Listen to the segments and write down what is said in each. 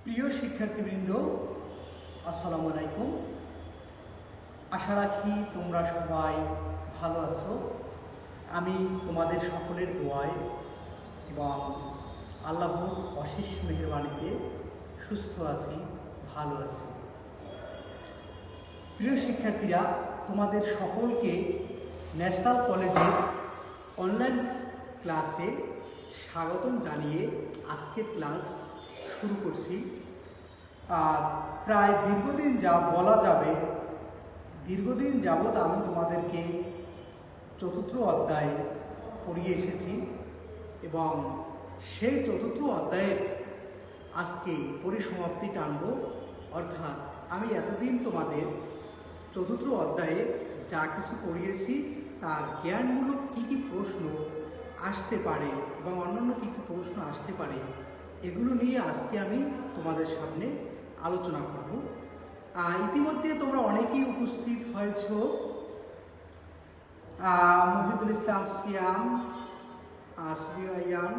প্রিয় শিক্ষার্থীবৃন্দ, আসসালামু আলাইকুম। আশা রাখি তোমরা সবাই ভালো আছো। আমি তোমাদের সকলের দোয়ায় এবং আল্লাহর অশেষ মেহেরবানিতে সুস্থ আছি, ভালো আছি। প্রিয় শিক্ষার্থীরা, তোমাদের সকলকে ন্যাশনাল কলেজের অনলাইন ক্লাসে স্বাগতম জানিয়ে আজকের ক্লাস শুরু করছি। প্রায় দীর্ঘদিন যাবৎ আমি তোমাদেরকে চতুর্থ অধ্যায় পড়িয়ে এসেছি এবং সেই চতুর্থ অধ্যায়ের আজকে পরিসমাপ্তি টানব। অর্থাৎ আমি এতদিন তোমাদের চতুর্থ অধ্যায়ে যা কিছু পড়িয়েছি তার জ্ঞানমূলক কী কী প্রশ্ন আসতে পারে এবং অন্যান্য কী কী প্রশ্ন আসতে পারে এগুলো নিয়ে আজকে আমি তোমাদের সামনে আলোচনা করব। ইতিমধ্যে তোমরা অনেকেই উপস্থিত হয়েছ। মুহিদুল ইসলাম সিয়াম, আসবিয়ান,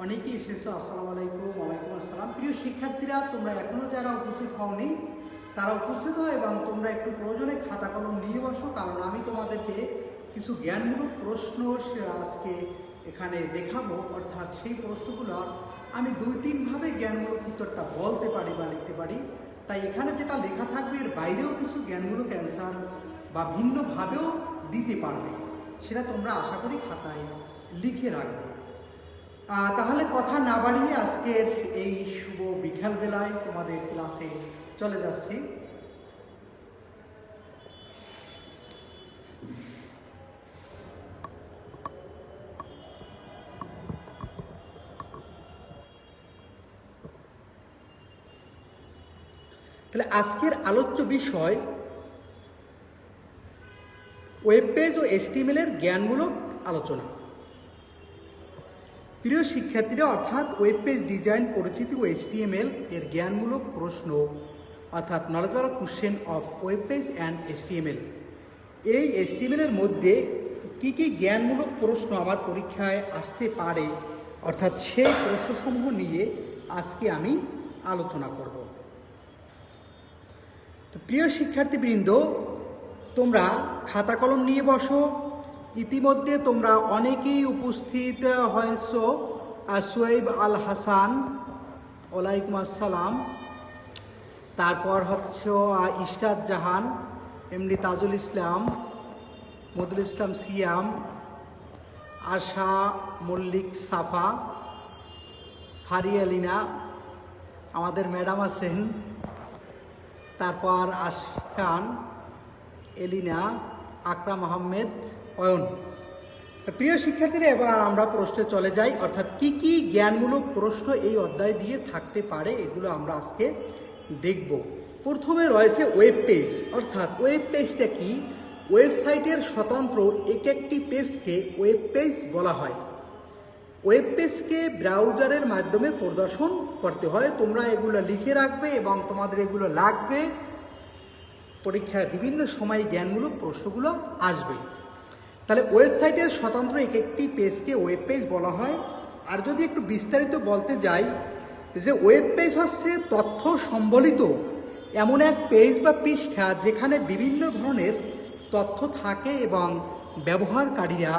অনেকেই এসেছো। আসসালামু আলাইকুম। ওয়ালাইকুম আসসালাম। প্রিয় শিক্ষার্থীরা, তোমরা এখনও যারা উপস্থিত হওনি তারা উপস্থিত হয় এবং তোমরা একটু প্রয়োজনে খাতা কলম নিয়ে বসো, কারণ আমি তোমাদেরকে কিছু জ্ঞানমূলক প্রশ্ন আজকে এখানে দেখাবো। অর্থাৎ সেই প্রশ্নগুলো আমি 2-3 ভাবে জ্ঞানমূলক উত্তরটা বলতে পারি বা লিখতে পারি। তাই এখানে যেটা লেখা থাকবে এর বাইরেও কিছু জ্ঞানমূলক অ্যান্সার বা ভিন্নভাবেও দিতে পারবে, সেটা তোমরা আশা করি খাতায় লিখে রাখবে। তাহলে কথা না বাড়িয়ে আজকের এই শুভ বিকালবেলায় তোমাদের ক্লাসে চলে যাচ্ছি। তাহলে আজকের আলোচ্য বিষয় ওয়েব পেজ ও HTML এর জ্ঞানমূলক আলোচনা। প্রিয় শিক্ষার্থীরা, অর্থাৎ ওয়েব পেজ ডিজাইন, পরিচিতি ও HTML এর জ্ঞানমূলক প্রশ্ন, অর্থাৎ knowledgeable question of web page and HTML। এই HTML এর মধ্যে কি কি জ্ঞানমূলক প্রশ্ন আমার পরীক্ষায় আসতে পারে, অর্থাৎ সেই প্রশ্নসমূহ নিয়ে আজকে আমি আলোচনা করব। তো প্রিয় শিক্ষার্থীবৃন্দ, তোমরা খাতা কলম নিয়ে বসো। ইতিমধ্যে তোমরা অনেকেই উপস্থিত হয়েছ। সোয়েব আল হাসান, ওয়ালাইকুম আসসালাম। তারপর হচ্ছে ইশরাত জাহান, এমডি তাজুল ইসলাম, মধুল ইসলাম সিয়াম, আশা মল্লিক সাফা, ফারিয়া লিনা, আমাদের ম্যাডাম আছেন, তারপর আশকান, এলিনা, আকরাম আহমেদ, অয়ন। প্রিয় শিক্ষার্থীরা, এবার আমরা প্রশ্নে চলে যাই। অর্থাৎ কি কি জ্ঞানমূলক প্রশ্ন এই অধ্যায় দিয়ে থাকতে পারে এগুলো আমরা আজকে দেখব। প্রথমে রয়েছে ওয়েব পেজ। অর্থাৎ ওয়েব পেজটা কি? ওয়েবসাইটের স্বতন্ত্র একটি পেজকে ওয়েব পেজ বলা হয়। ওয়েব পেজকে ব্রাউজারের মাধ্যমে প্রদর্শন করতে হয়। তোমরা এগুলো লিখে রাখবে এবং তোমাদের এগুলো লাগবে। পরীক্ষায় বিভিন্ন সময় জ্ঞানমূলক প্রশ্নগুলো আসবে। তাহলে ওয়েবসাইটের স্বতন্ত্র একটি পেজকে ওয়েব পেজ বলা হয়। আর যদি একটু বিস্তারিত বলতে যাই, যে ওয়েব পেজ হচ্ছে তথ্য সম্বলিত এমন এক পেজ বা পৃষ্ঠা যেখানে বিভিন্ন ধরনের তথ্য থাকে এবং ব্যবহারকারীরা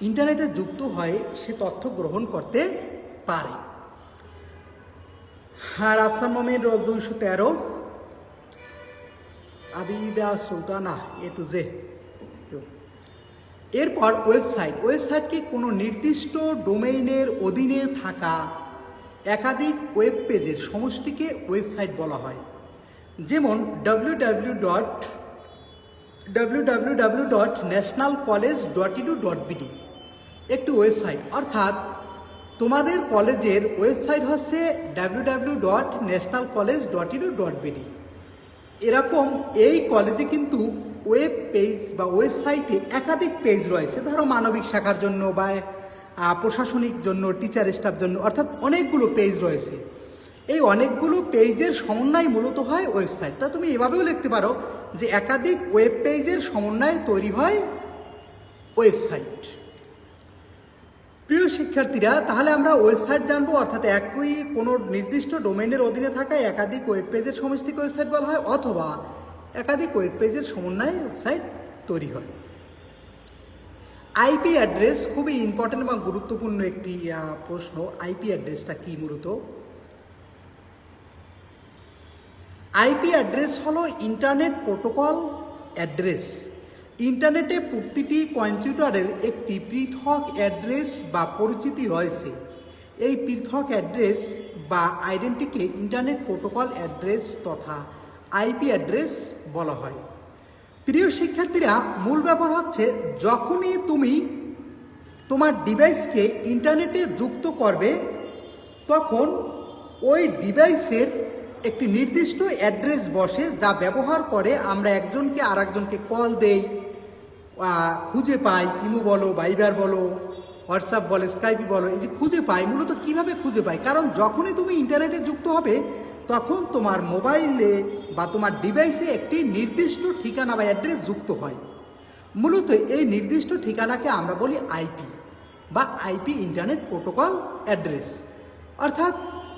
ইন্টারনেটে যুক্ত হয়ে সে তথ্য গ্রহণ করতে পারে। আর আফসান Mohammad 213, Abida Sultana A to Z। এরপর ওয়েবসাইটকে কোনো নির্দিষ্ট ডোমেইনের অধীনে থাকা একাধিক ওয়েব পেজের সমষ্টিকে ওয়েবসাইট বলা হয়। যেমন www.nationalcollege.edu.bd একটি ওয়েবসাইট। অর্থাৎ তোমাদের কলেজের ওয়েবসাইট হচ্ছে www.nationalcollege.edu.bd। এরকম এই কলেজে কিন্তু ওয়েব পেজ বা ওয়েবসাইটে একাধিক পেজ রয়েছে। ধরো মানবিক শাখার জন্য বা প্রশাসনিক জন্য, টিচার স্টাফ জন্য, অর্থাৎ অনেকগুলো পেজ রয়েছে। এই অনেকগুলো পেজের সমন্বয় মূলত হয় ওয়েবসাইট। তা তুমি এভাবেও লিখতে পারো যে একাধিক ওয়েব পেজের সমন্বয়ে তৈরি হয় ওয়েবসাইট। প্রিয় শিক্ষার্থীরা, তাহলে আমরা ওয়েবসাইট জানবো, অর্থাৎ একই কোনো নির্দিষ্ট ডোমেইনের অধীনে থাকা একাধিক ওয়েব পেজের সমষ্টিকে ওয়েবসাইট বলা হয়, অথবা একাধিক ওয়েব পেজের সমন্বয়ে ওয়েবসাইট তৈরি হয়। আইপি অ্যাড্রেস খুবই ইম্পর্টেন্ট এবং গুরুত্বপূর্ণ একটি প্রশ্ন। আইপি অ্যাড্রেসটা কি মূলত? আইপি অ্যাড্রেস হলো ইন্টারনেট প্রোটোকল অ্যাড্রেস। ইন্টারনেটে প্রতিটি কম্পিউটারের একটি পৃথক অ্যাড্রেস বা পরিচিতি রয়েছে। এই পৃথক অ্যাড্রেস বা আইডেন্টিটিকে ইন্টারনেট প্রোটোকল অ্যাড্রেস তথা আইপি অ্যাড্রেস বলা হয়। প্রিয় শিক্ষার্থীরা, মূল ব্যাপার হচ্ছে যখনই তুমি তোমার ডিভাইসকে ইন্টারনেটে যুক্ত করবে, তখন ওই ডিভাইসের একটি নির্দিষ্ট অ্যাড্রেস বসে, যা ব্যবহার করে আমরা একজনকে আর একজনকে কল দেই, খুঁজে পাই। ইমো বলো, ভাইবার বলো, হোয়াটসঅ্যাপ বলো, স্কাইপি বলো, এই যে খুঁজে পাই, মূলত কীভাবে খুঁজে পাই? কারণ যখনই তুমি ইন্টারনেটে যুক্ত হবে, তখন তোমার মোবাইলে বা তোমার ডিভাইসে একটি নির্দিষ্ট ঠিকানা বা অ্যাড্রেস যুক্ত হয়। মূলত এই নির্দিষ্ট ঠিকানাকে আমরা বলি আইপি বা আইপি ইন্টারনেট প্রোটোকল অ্যাড্রেস। অর্থাৎ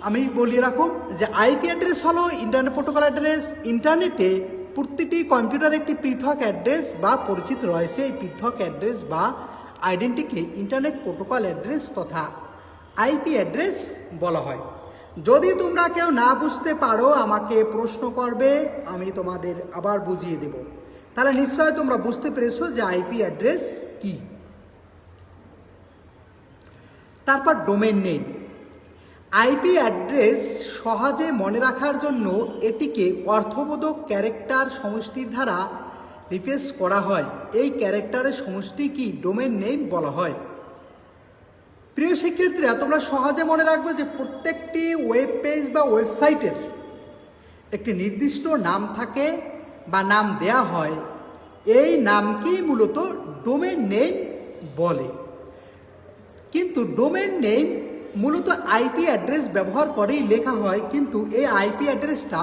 আমি বলিয়ে রাখো যে আইপি অ্যাড্রেস হলো ইন্টারনেট প্রোটোকল অ্যাড্রেস। ইন্টারনেটে প্রতিটি কম্পিউটারে একটি পৃথক অ্যাড্রেস বা পরিচিত রয়েছে। এই পৃথক অ্যাড্রেস বা আইডেন্টিটিকে ইন্টারনেট প্রোটোকল অ্যাড্রেস তথা আইপি অ্যাড্রেস বলা হয়। যদি তোমরা কেউ না বুঝতে পারো, আমাকে প্রশ্ন করবে, আমি তোমাদের আবার বুঝিয়ে দেব। তাহলে নিশ্চয় তোমরা বুঝতে পেরেছো যে আইপি অ্যাড্রেস কি। তারপর ডোমেইন নেম। আইপি অ্যাড্রেস সহজে মনে রাখার জন্য এটিকে অর্থবোধক ক্যারেক্টার সমষ্টির দ্বারা রিপ্লেস করা হয়। এই ক্যারেক্টারের সমষ্টি কি ডোমেইন নেম বলা হয়। প্রিয় শিক্ষার্থীরা, তোমরা সহজে মনে রাখবে যে প্রত্যেকটি ওয়েব পেজ বা ওয়েবসাইটের একটি নির্দিষ্ট নাম থাকে বা নাম দেয়া হয়। এই নামকেই মূলত ডোমেইন নেম বলে। কিন্তু ডোমেইন নেম মূলত আইপি অ্যাড্রেস ব্যবহার করেই লেখা হয়, কিন্তু এই আইপি অ্যাড্রেসটা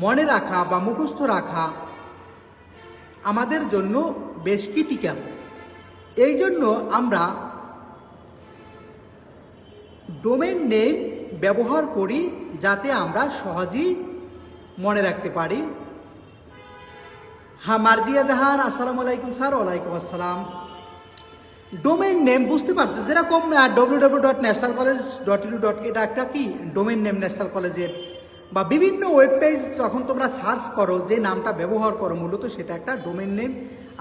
মনে রাখা বা মুখস্থ রাখা আমাদের জন্য বেশ ক্রিটিক্যাল। এই জন্য আমরা ডোমেইন নেম ব্যবহার করি, যাতে আমরা সহজেই মনে রাখতে পারি। হ্যাঁ, মার্জিয়া জাহান, আসসালামু আলাইকুম স্যার। ওয়ালাইকুম আসসালাম। ডোমেইন নেম বুঝতে পারছো, যেরকম www.nationalcollege.edu.k এটা একটা কি ডোমেইন নেম ন্যাশনাল কলেজের, বা বিভিন্ন ওয়েব পেজ যখন তোমরা সার্চ করো যে নামটা ব্যবহার করো, মূলত সেটা একটা ডোমেইন নেম।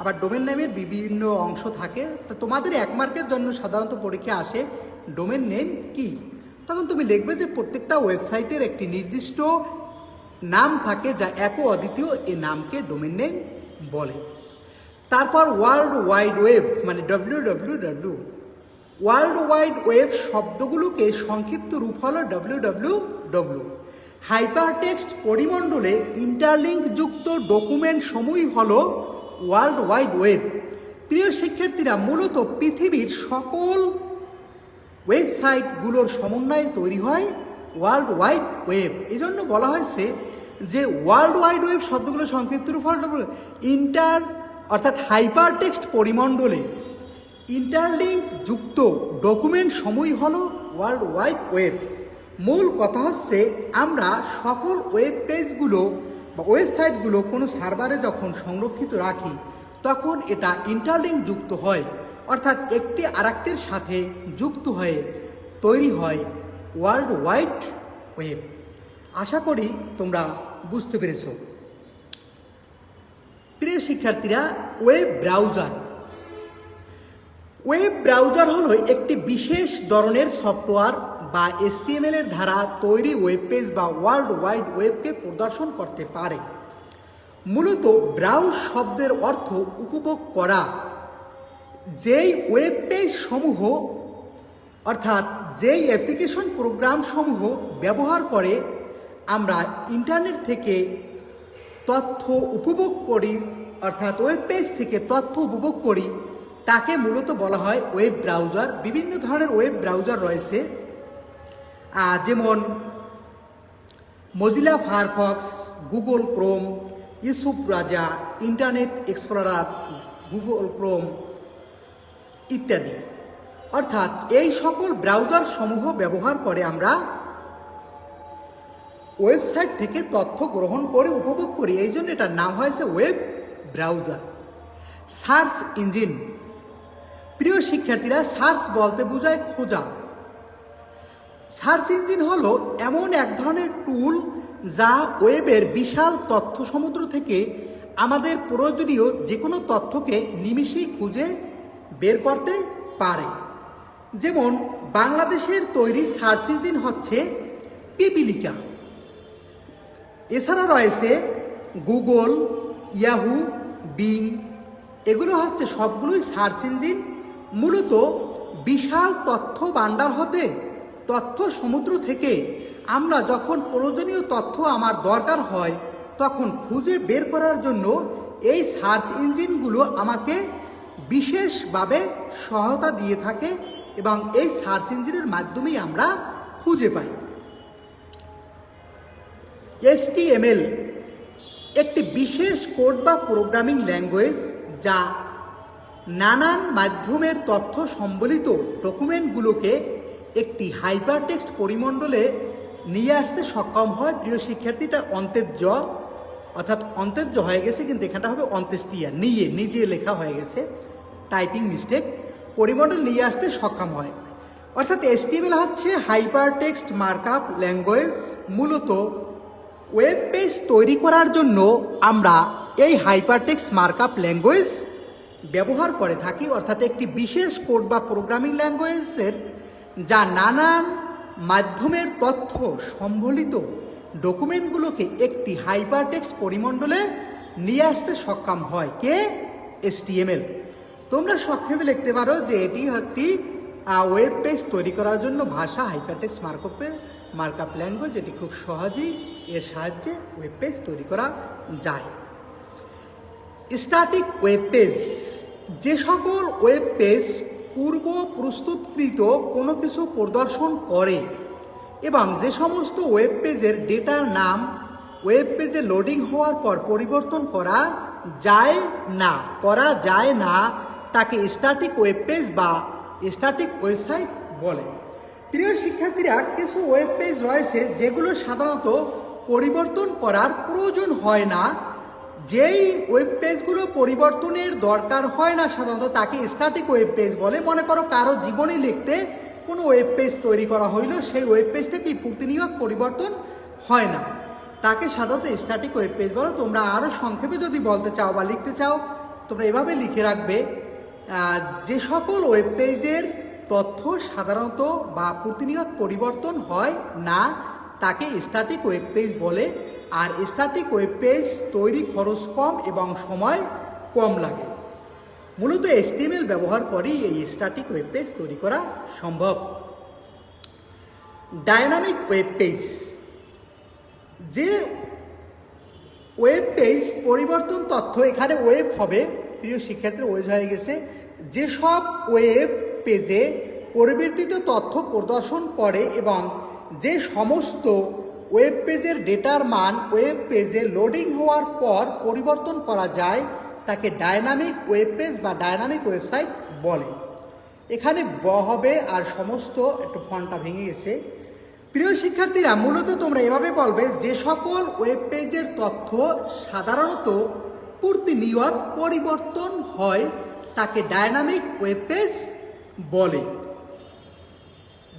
আবার ডোমেইন নেমের বিভিন্ন অংশ থাকে। তো তোমাদের 1 মার্কের জন্য সাধারণত পরীক্ষা আসে ডোমেইন নেম কি। তখন তুমি লিখবে যে প্রত্যেকটা ওয়েবসাইটের একটি নির্দিষ্ট নাম থাকে, যা এক ও অদ্বিতীয়। এই নামকে ডোমেইন নেম বলে। তারপর ওয়ার্ল্ড ওয়াইড ওয়েব মানে www। ওয়ার্ল্ড ওয়াইড ওয়েব শব্দগুলোকে সংক্ষিপ্ত রূপ হলো www। হাইপারটেক্সট পরিমণ্ডলে ইন্টারলিঙ্ক যুক্ত ডকুমেন্ট সমূহই হলো ওয়ার্ল্ড ওয়াইড ওয়েব। প্রিয় শিক্ষার্থীরা, মূলত পৃথিবীর সকল ওয়েবসাইটগুলোর সমন্বয়ে তৈরি হয় ওয়ার্ল্ড ওয়াইড ওয়েব। এই জন্য বলা হয়েছে যে ওয়ার্ল্ড ওয়াইড ওয়েব শব্দগুলো সংক্ষিপ্ত রূপ হলো অর্থাৎ হাইপারটেক্সট পরিমণ্ডলে ইন্টারলিঙ্ক যুক্ত ডকুমেন্ট সমূহই হলো ওয়ার্ল্ড ওয়াইড ওয়েব। মূল কথা হচ্ছে, আমরা সকল ওয়েব পেজগুলো বা ওয়েবসাইটগুলো কোনো সার্ভারে যখন সংরক্ষিত রাখি, তখন এটা ইন্টারলিঙ্ক যুক্ত হয়, অর্থাৎ একটি আরেকটির সাথে যুক্ত হয়ে তৈরি হয় ওয়ার্ল্ড ওয়াইড ওয়েব। আশা করি তোমরা বুঝতে পেরেছো। প্রিয় শিক্ষার্থীরা, ওয়েব ব্রাউজার। ওয়েব ব্রাউজার হলো একটি বিশেষ ধরনের সফটওয়্যার বা HTML এর দ্বারা তৈরি ওয়েব পেজ বা ওয়ার্ল্ড ওয়াইড ওয়েবকে প্রদর্শন করতে পারে। মূলত ব্রাউজ শব্দের অর্থ উপভোগ করা। যেই ওয়েব পেজ সমূহ অর্থাৎ যেই অ্যাপ্লিকেশন প্রোগ্রাম সমূহ ব্যবহার করে আমরা ইন্টারনেট থেকে তথ্য উপভোগ করি, অর্থাৎ ওয়েব পেজ থেকে তথ্য উপভোগ করি, তাকে মূলত বলা হয় ওয়েব ব্রাউজার। বিভিন্ন ধরনের ওয়েব ব্রাউজার রয়েছে, যেমন Mozilla Firefox, Google Chrome, Yusuf রাজা, ইন্টারনেট এক্সপ্লোরার, গুগল ক্রোম ইত্যাদি। অর্থাৎ এই সকল ব্রাউজার সমূহ ব্যবহার করে আমরা ওয়েবসাইট থেকে তথ্য গ্রহণ করে উপভোগ করি, এই জন্য এটার নাম হয়েছে ওয়েব ব্রাউজার। সার্চ ইঞ্জিন, প্রিয় শিক্ষার্থীরা, সার্চ বলতে বোঝায় খোঁজা। সার্চ ইঞ্জিন হলো এমন এক ধরনের টুল যা ওয়েবের বিশাল তথ্য সমুদ্র থেকে আমাদের প্রয়োজনীয় যে কোনো তথ্যকে নিমিষেই খুঁজে বের করতে পারে। যেমন বাংলাদেশের তৈরি সার্চ ইঞ্জিন হচ্ছে পিপিলিকা। এছাড়া রয়েছে গুগল, ইয়াহু, বিং, এগুলো হচ্ছে সবগুলোই সার্চ ইঞ্জিন। মূলত বিশাল তথ্য ভাণ্ডার হতে তথ্য সমুদ্র থেকে আমরা যখন প্রয়োজনীয় তথ্য আমার দরকার হয় তখন খুঁজে বের করার জন্য এই সার্চ ইঞ্জিনগুলো আমাকে বিশেষভাবে সহায়তা দিয়ে থাকে এবং এই সার্চ ইঞ্জিনের মাধ্যমেই আমরা খুঁজে পাই। HTML একটি বিশেষ কোড বা প্রোগ্রামিং ল্যাঙ্গুয়েজ যা নানান মাধ্যমের তথ্য সম্বলিত ডকুমেন্টগুলোকে একটি হাইপারটেক্সট পরিমণ্ডলে নিয়ে আসতে সক্ষম হয়। প্রিয় শিক্ষার্থীটা অন্তের জ, অর্থাৎ অন্তের জ হয়ে গেছে, কিন্তু এখানটা হবে অন্ত্যেষ্টিয়া, নিজে লেখা হয়ে গেছে, টাইপিং মিস্টেক। পরিমণ্ডল নিয়ে আসতে সক্ষম হয়। অর্থাৎ HTML হচ্ছে হাইপারটেক্সট মার্কআপ ল্যাঙ্গুয়েজ। মূলত ওয়েব পেজ তৈরি করার জন্য আমরা এই হাইপারটেক্সট মার্কআপ ল্যাঙ্গুয়েজ ব্যবহার করে থাকি, অর্থাৎ একটি বিশেষ কোড বা প্রোগ্রামিং ল্যাঙ্গুয়েজের যা নানান মাধ্যমের তথ্য সম্বলিত ডকুমেন্টগুলোকে একটি হাইপারটেক্সট পরিমণ্ডলে নিয়ে আসতে সক্ষম হয়। কে? HTML। তোমরা সংক্ষেপে লিখতে পারো যে এটি একটি ওয়েব পেজ তৈরি করার জন্য ভাষা, হাইপারটেক্সট মার্কআপ ল্যাঙ্গুয়েজ। এটি খুব সহজেই এর সাহায্যে ওয়েব পেজ তৈরি করা যায়। স্ট্যাটিক ওয়েব পেজ, যে সকল ওয়েব পেজ পূর্ব প্রস্তুতকৃত কোনো কিছু প্রদর্শন করে এবং যে সমস্ত ওয়েব পেজের ডেটার নাম ওয়েব পেজে লোডিং হওয়ার পর পরিবর্তন করা যায় না তাকে স্ট্যাটিক ওয়েব পেজ বা স্ট্যাটিক ওয়েবসাইট বলে। প্রিয় শিক্ষার্থীরা, কিছু ওয়েব পেজ রয়েছে যেগুলো সাধারণত পরিবর্তন করার প্রয়োজন হয় না। যেই ওয়েব পেজগুলো পরিবর্তনের দরকার হয় না সাধারণত তাকে স্ট্যাটিক ওয়েব পেজ বলে। মনে করো কারো জীবনী লিখতে কোনো ওয়েব পেজ তৈরি করা হইলো, সেই ওয়েব পেজটা কি প্রতিনিয়ত পরিবর্তন হয় না, তাকে সাধারণত স্ট্যাটিক ওয়েব পেজ বলো। তোমরা আরও সংক্ষেপে যদি বলতে চাও বা লিখতে চাও তোমরা এভাবে লিখে রাখবে, যে সকল ওয়েব পেজের তথ্য সাধারণত বা প্রতিনিয়ত পরিবর্তন হয় না তাকে স্ট্যাটিক ওয়েব পেজ বলে। আর স্ট্যাটিক ওয়েব পেজ তৈরি খরচ কম এবং সময় কম লাগে। মূলত HTML ব্যবহার করেই এই স্ট্যাটিক ওয়েব পেজ তৈরি করা সম্ভব। ডায়নামিক ওয়েব পেজ, যে ওয়েব পেজ পরিবর্তন তথ্য, এখানে ওয়েব হবে, প্রিয় শিক্ষার্থীর ওয়েব হয়ে গেছে, যেসব ওয়েব পেজে পরিবর্তিত তথ্য প্রদর্শন করে এবং যে সমস্ত ওয়েব পেজের ডেটার মান ওয়েব পেজে লোডিং হওয়ার পর পরিবর্তন করা যায় তাকে ডায়নামিক ওয়েব পেজ বা ডায়নামিক ওয়েবসাইট বলে। এখানে হবে আর সমস্ত, একটু ফন্টটা ভেঙে গেছে। প্রিয় শিক্ষার্থীরা, মূলত তোমরা এভাবে বলবে, যে সকল ওয়েব পেজের তথ্য সাধারণত প্রতিনিয়ত পরিবর্তন হয় তাকে ডায়নামিক ওয়েব পেজ বলে।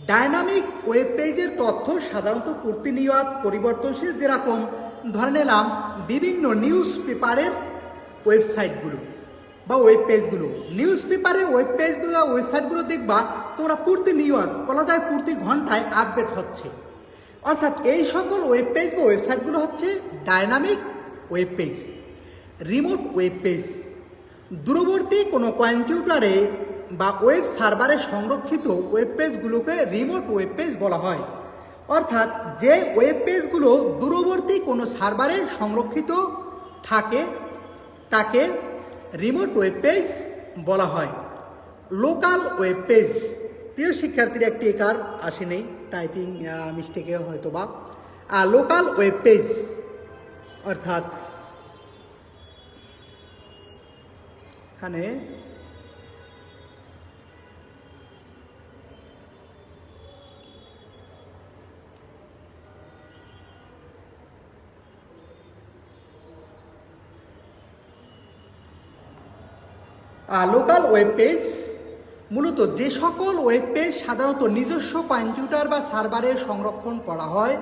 ডায়নামিক ওয়েব পেজের তথ্য সাধারণত প্রতিনিয়ত পরিবর্তনশীল, যেরকম ধরে নিলাম বিভিন্ন নিউজ পেপারের ওয়েবসাইটগুলো বা ওয়েব পেজগুলো। নিউজ পেপারের ওয়েব পেজ বা ওয়েবসাইটগুলো দেখবা তোমরা প্রতিনিয়ত, বলা যায় প্রতি ঘন্টায় আপডেট হচ্ছে। অর্থাৎ এই সকল ওয়েব পেজ বা ওয়েবসাইটগুলো হচ্ছে dynamic web page. Remote web page, দূরবর্তী কোনো কম্পিউটারে বা ওয়েব সার্ভারে সংরক্ষিত ওয়েব পেজগুলোকে রিমোট ওয়েব পেজ বলা হয়। অর্থাৎ যে ওয়েব পেজগুলো দূরবর্তী কোনো সার্ভারে সংরক্ষিত থাকে তাকে রিমোট ওয়েব পেজ বলা হয়। লোকাল ওয়েব পেজ, প্রিয় শিক্ষার্থীরা একটি একার আসে নেই, টাইপিং মিস্টেকে হয়তো বা। লোকাল ওয়েব পেজ অর্থাৎ এখানে লোকাল ওয়েব পেজ মূলত যে সকল ওয়েব পেজ সাধারণত নিজস্ব কম্পিউটার বা সার্ভারে সংরক্ষণ করা হয়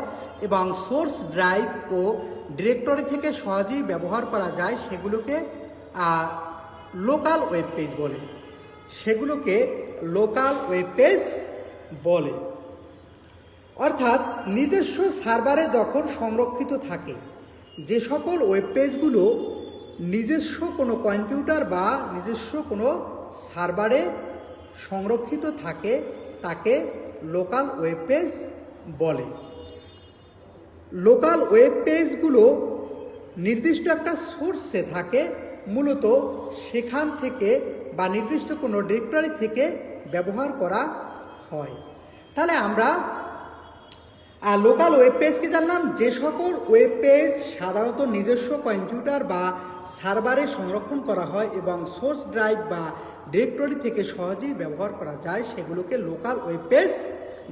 এবং সোর্স ড্রাইভ ও ডিরেক্টরি থেকে সহজেই ব্যবহার করা যায় সেগুলোকে লোকাল ওয়েব পেজ বলে। সেগুলোকে লোকাল ওয়েব পেজ বলে। অর্থাৎ নিজস্ব সার্ভারে যখন সংরক্ষিত থাকে যে সকল ওয়েব পেজগুলো নিজস্ব কোনো কম্পিউটার বা নিজস্ব কোনো সার্ভারে সংরক্ষিত থাকে তাকে লোকাল ওয়েব পেজ বলে। লোকাল ওয়েব পেজগুলো নির্দিষ্ট একটা সোর্সে থাকে, মূলত সেখান থেকে বা নির্দিষ্ট কোনো ডিরেক্টরি থেকে ব্যবহার করা হয়। তাহলে আমরা লোকাল ওয়েব পেজকে জানলাম, যে সকল ওয়েব পেজ সাধারণত নিজস্ব কম্পিউটার বা সার্ভারে সংরক্ষণ করা হয় এবং সোর্স ড্রাইভ বা ডিরেক্টরি থেকে সহজেই ব্যবহার করা যায় সেগুলোকে লোকাল ওয়েব পেজ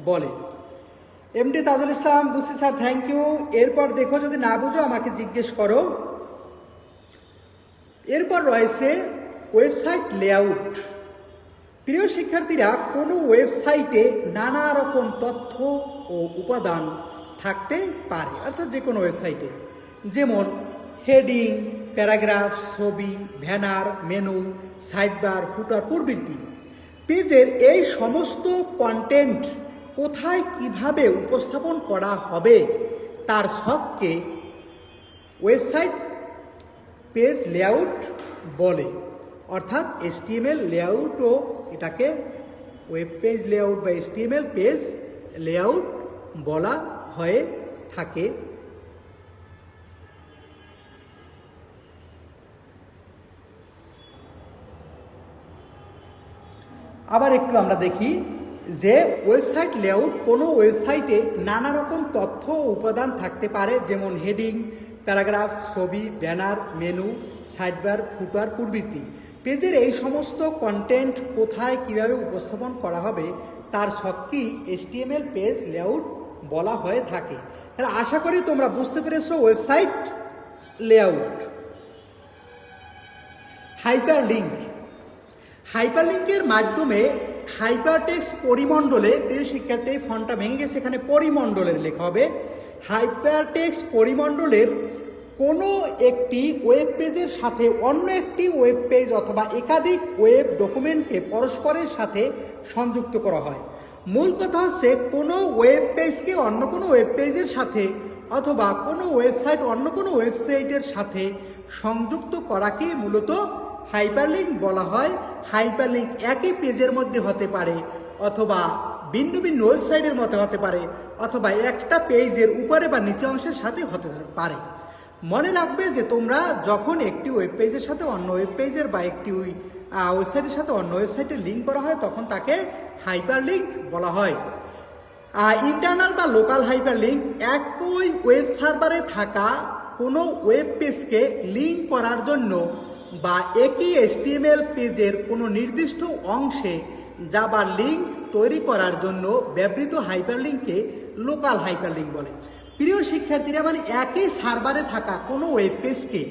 বলে। এমডি তাজুল ইসলাম, বুঝছি স্যার, থ্যাংক ইউ। এরপর দেখো, যদি না বুঝো আমাকে জিজ্ঞেস করো। এরপর রয়েছে ওয়েবসাইট লেআউট। প্রিয় শিক্ষার্থীরা, কোনো ওয়েবসাইটে নানা রকম তথ্য ও উপাদান থাকতে পারে, অর্থাৎ যে কোনো ওয়েবসাইটে, যেমন হেডিং, প্যারাগ্রাফ, ছবি, ব্যানার, মেনু, সাইডবার, ফুটার প্রভৃতি। পেজের এই সমস্ত কন্টেন্ট কোথায় কিভাবে উপস্থাপন করা হবে তার সবকে ওয়েবসাইট পেজ লেআউট বলে। অর্থাৎ HTML লেআউটও এটাকে ওয়েব পেজ লেআউট বা HTML পেজ লেআউট বলা হয়ে থাকে। আবার একটু আমরা দেখি যে ওয়েবসাইট লেআউট কোনো ওয়েবসাইটে নানা রকম তথ্য ও উপাদান থাকতে পারে, যেমন হেডিং, প্যারাগ্রাফ, ছবি, ব্যানার, মেনু, সাইডবার, ফুটার প্রভৃতি। পেজের এই সমস্ত কন্টেন্ট কোথায় কিভাবে উপস্থাপন করা হবে তার সবকেই HTML পেজ লেআউট বলা হয়ে থাকে। তাহলে আশা করি তোমরা বুঝতে পেরেছো ওয়েবসাইট লেআউট। হাইপারলিঙ্ক। হাইপারলিঙ্কের মাধ্যমে হাইপারটেক্সট পরিমণ্ডলে, প্রিয় শিক্ষার্থী ফন্টটা ভেঙে গেছে, এখানে পরিমণ্ডলের লেখা হবে। হাইপারটেক্সট পরিমণ্ডলের কোনো একটি ওয়েব পেজের সাথে অন্য একটি ওয়েব পেজ অথবা একাধিক ওয়েব ডকুমেন্টকে পরস্পরের সাথে সংযুক্ত করা হয়। মূল কথা হচ্ছে, কোনো ওয়েব পেজকে অন্য কোনো ওয়েব পেজের সাথে অথবা কোনো ওয়েবসাইট অন্য কোনো ওয়েবসাইটের সাথে সংযুক্ত করাকে মূলত হাইপারলিঙ্ক বলা হয়। হাইপারলিঙ্ক একই পেজের মধ্যে হতে পারে, অথবা ভিন্ন ভিন্ন ওয়েবসাইটের মধ্যে হতে পারে, অথবা একটা পেজের উপরে বা নিচে অংশের সাথে হতে পারে। মনে রাখবে যে তোমরা যখন একটি ওয়েব পেজের সাথে অন্য ওয়েব পেজের বা একটি ওয়েবসাইটের সাথে অন্য ওয়েবসাইটের লিঙ্ক করা হয় তখন তাকে হাইপারলিঙ্ক বলা হয়। ইন্টারনাল বা লোকাল হাইপারলিঙ্ক একই ওয়েব সার্ভারে থাকা কোনো ওয়েব পেজকে লিঙ্ক করার জন্য বা একই HTML পেজের কোনো নির্দিষ্ট অংশে যাবা লিঙ্ক তৈরি করার জন্য ব্যবহৃত হাইপারলিঙ্ককে লোকাল হাইপারলিঙ্ক বলে। প্রিয় শিক্ষার্থীরা, মানে একই সার্ভারে থাকা কোনো ওয়েব পেজকে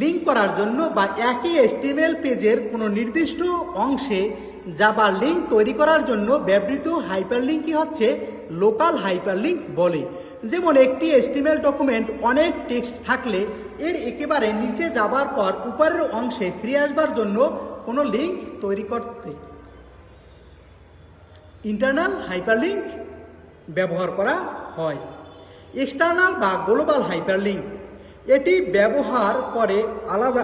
লিঙ্ক করার জন্য বা একই HTML পেজের কোনো নির্দিষ্ট অংশে যাবা লিঙ্ক তৈরি করার জন্য ব্যবহৃত হাইপারলিঙ্কই হচ্ছে লোকাল হাইপারলিঙ্ক বলে। যেমন একটি HTML ডকুমেন্ট অনেক টেক্সট থাকলে এর একেবারে নিচে যাবার পর উপরের অংশে ফিরে আসবার জন্য কোনো লিঙ্ক তৈরি করতে ইন্টারনাল হাইপারলিঙ্ক ব্যবহার করা হয়। এক্সটার্নাল বা গ্লোবাল হাইপারলিঙ্ক, এটি ব্যবহার করে আলাদা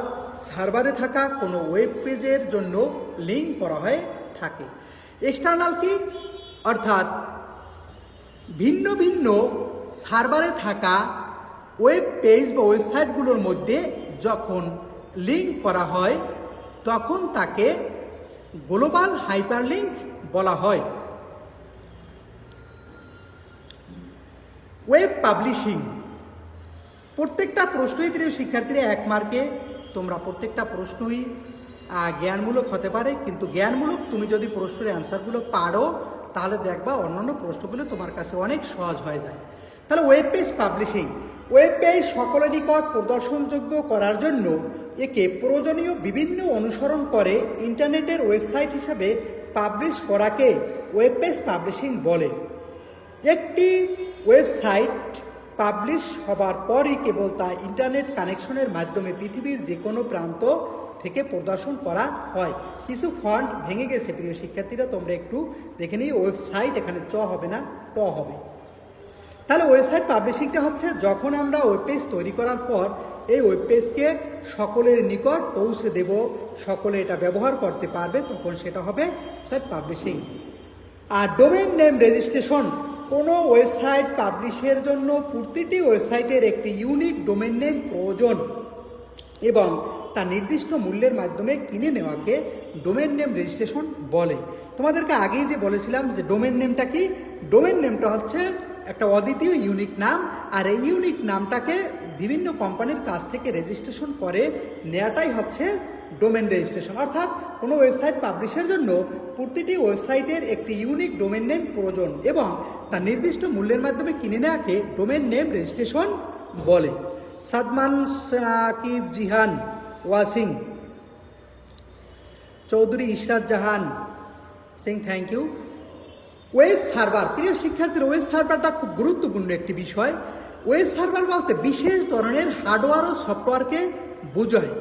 সার্ভারে থাকা কোনো ওয়েব পেজের জন্য লিঙ্ক করা হয়ে থাকে। এক্সটার্নাল কি? অর্থাৎ ভিন্ন ভিন্ন সার্ভারে থাকা ওয়েব পেজ বা ওয়েবসাইটগুলোর মধ্যে যখন লিঙ্ক করা হয় তখন তাকে গ্লোবাল হাইপারলিঙ্ক বলা হয়। Web publishing. প্রত্যেকটা প্রশ্নই প্রিয় শিক্ষার্থীরা 1 মার্কে, তোমরা প্রত্যেকটা প্রশ্নই জ্ঞানমূলক হতে পারে, কিন্তু জ্ঞানমূলক তুমি যদি প্রশ্নের অ্যান্সারগুলো পারো তাহলে দেখবা অন্যান্য প্রশ্নগুলো তোমার কাছে অনেক সহজ হয়ে যায়। তাহলে web page publishing, web page সকলের নিকট প্রদর্শনযোগ্য করার জন্য একে প্রয়োজনীয় বিভিন্ন অনুসরণ করে ইন্টারনেটের ওয়েবসাইট হিসাবে পাবলিশ করাকে ওয়েব পেজ পাবলিশিং বলে। একটি ওয়েবসাইট পাবলিশ হবার পরই কেবল তা ইন্টারনেট কানেকশনের মাধ্যমে পৃথিবীর যে কোনো প্রান্ত থেকে প্রদর্শন করা হয়। কিছু ফন্ট ভেঙে গেছে প্রিয় শিক্ষার্থীরা, তোমরা একটু দেখে নিই। ওয়েবসাইট এখানে চ হবে না, ট হবে। তাহলে ওয়েবসাইট পাবলিশিংটা হচ্ছে যখন আমরা ওয়েব পেজ তৈরি করার পর এই ওয়েব পেজকে সকলের নিকট পৌঁছে দেব, সকলে এটা ব্যবহার করতে পারবে, তখন সেটা হবে ওয়েবসাইট পাবলিশিং। আর ডোমেইন নেম রেজিস্ট্রেশন, কোনো ওয়েবসাইট পাবলিশের জন্য প্রতিটি ওয়েবসাইটের একটি ইউনিক ডোমেইন নেম প্রয়োজন এবং তা নির্দিষ্ট মূল্যের মাধ্যমে কিনে নেওয়াকে ডোমেইন নেম রেজিস্ট্রেশন বলে। তোমাদেরকে আগেই যে বলেছিলাম যে ডোমেইন নেমটা কি, ডোমেইন নেমটা হচ্ছে একটা অদ্বিতীয় ইউনিক নাম, আর এই ইউনিক নামটাকে বিভিন্ন কোম্পানির কাছ থেকে রেজিস্ট্রেশন করে নেওয়াটাই হচ্ছে ডোমেইন রেজিস্ট্রেশন। অর্থাৎ কোনো ওয়েবসাইট পাবলিশের জন্য প্রতিটি ওয়েবসাইটের একটি ইউনিক ডোমেইন নেম প্রয়োজন এবং তা নির্দিষ্ট মূল্যের মাধ্যমে কিনে নেওয়াকে ডোমেইন নেম রেজিস্ট্রেশন বলে। সাদমান সাকিব জিহান ওয়াসিং, Chowdhury Ishrat Jahan Singh, thank you. Web server, প্রিয় শিক্ষার্থীর ওয়েব সার্ভারটা খুব গুরুত্বপূর্ণ একটি বিষয়। ওয়েব সার্ভার বলতে বিশেষ ধরনের হার্ডওয়্যার ও সফটওয়্যারকে বোঝায়,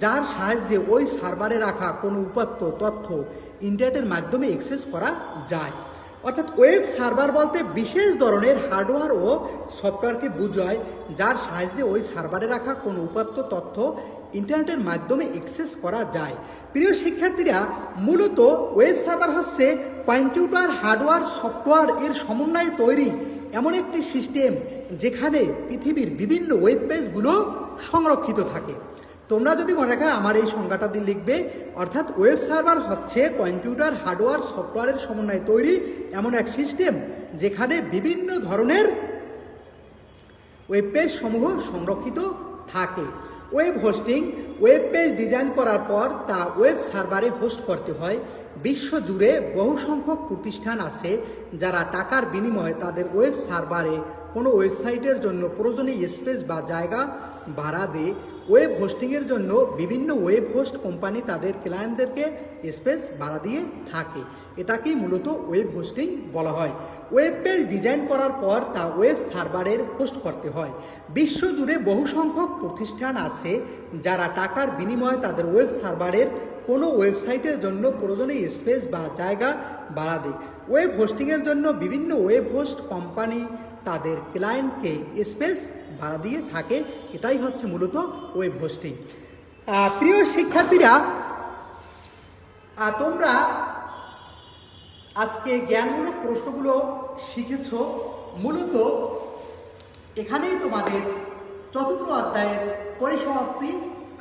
যার সাহায্যে ওই সার্ভারে রাখা কোনো উপাত্ত তথ্য ইন্টারনেটের মাধ্যমে অ্যাক্সেস করা যায়। অর্থাৎ ওয়েব সার্ভার বলতে বিশেষ ধরনের হার্ডওয়্যার ও সফটওয়্যারকে বোঝায়, যার সাহায্যে ওই সার্ভারে রাখা কোনো উপাত্ত তথ্য ইন্টারনেটের মাধ্যমে অ্যাক্সেস করা যায়। প্রিয় শিক্ষার্থীরা, মূলত ওয়েব সার্ভার হচ্ছে কম্পিউটার হার্ডওয়্যার সফটওয়্যার এর সমন্বয়ে তৈরি এমন একটি সিস্টেম যেখানে পৃথিবীর বিভিন্ন ওয়েব পেজগুলো সংরক্ষিত থাকে। তোমরা যদি মনে রাখো আমার এই সংজ্ঞাটা দিয়ে লিখবে, অর্থাৎ ওয়েব সার্ভার হচ্ছে কম্পিউটার হার্ডওয়্যার সফটওয়্যারের সমন্বয়ে তৈরি এমন এক সিস্টেম যেখানে বিভিন্ন ধরনের ওয়েব পেজ সমূহ সংরক্ষিত থাকে। Web hosting, web page design করার পর তা ওয়েব সার্ভারে হোস্ট করতে হয়। বিশ্বজুড়ে বহু সংখ্যক প্রতিষ্ঠান আছে যারা টাকার বিনিময়ে তাদের ওয়েব সার্ভারে কোনো ওয়েবসাইটের জন্য প্রয়োজনীয় স্পেস বা জায়গা ভাড়া দেয়। ওয়েব হোস্টিংয়ের জন্য বিভিন্ন ওয়েব হোস্ট কোম্পানি তাদের ক্লায়েন্টদেরকে স্পেস ভাড়া দিয়ে থাকে, এটাকেই মূলত ওয়েব হোস্টিং বলা হয়। ওয়েব পেজ ডিজাইন করার পর তা ওয়েব সার্ভারের হোস্ট করতে হয়। বিশ্বজুড়ে বহু সংখ্যক প্রতিষ্ঠান আছে যারা টাকার বিনিময়ে তাদের ওয়েব সার্ভারের কোনো ওয়েবসাইটের জন্য প্রয়োজনীয় স্পেস বা জায়গা ভাড়া দেয়। ওয়েব হোস্টিংয়ের জন্য বিভিন্ন ওয়েব হোস্ট কোম্পানি তাদের ক্লায়েন্টকে স্পেস ভাড়া দিয়ে থাকে, এটাই হচ্ছে মূলত ওয়েব হোস্টিং। প্রিয় শিক্ষার্থীরা, তোমরা আজকে জ্ঞানমূলক প্রশ্নগুলো শিখেছ। মূলত এখানেই তোমাদের চতুর্থ অধ্যায়ের পরিসমাপ্তি।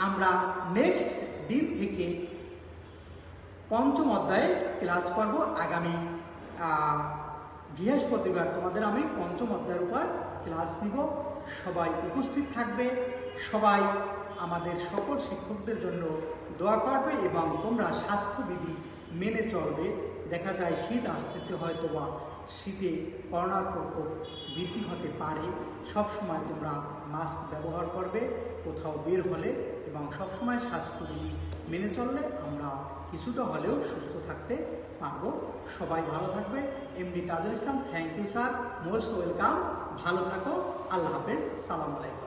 আমরা নেক্সট দিন থেকে পঞ্চম অধ্যায়ে ক্লাস করব। আগামী বৃহস্পতিবার তোমাদের আমি পঞ্চম অধ্যায়ের উপর ক্লাস নিব। সবাই উপস্থিত থাকবে, সবাই আমাদের সকল শিক্ষকদের জন্য দোয়া করবে এবং তোমরা স্বাস্থ্যবিধি মেনে চলবে। দেখা যায় শীত আসতেছে, হয়তো বা শীতে করোনার প্রকোপ বৃদ্ধি হতে পারে। সবসময় তোমরা মাস্ক ব্যবহার করবে কোথাও বের হলে, এবং সবসময় স্বাস্থ্যবিধি মেনে চললে আমরা কিছুটা হলেও সুস্থ থাকতে পারবো। সবাই ভালো থাকবে। MD Tajul Islam, thank you sir, most welcome. ভালো থাকো, আল্লাহ হাফেজ, সালাম আলাইকুম।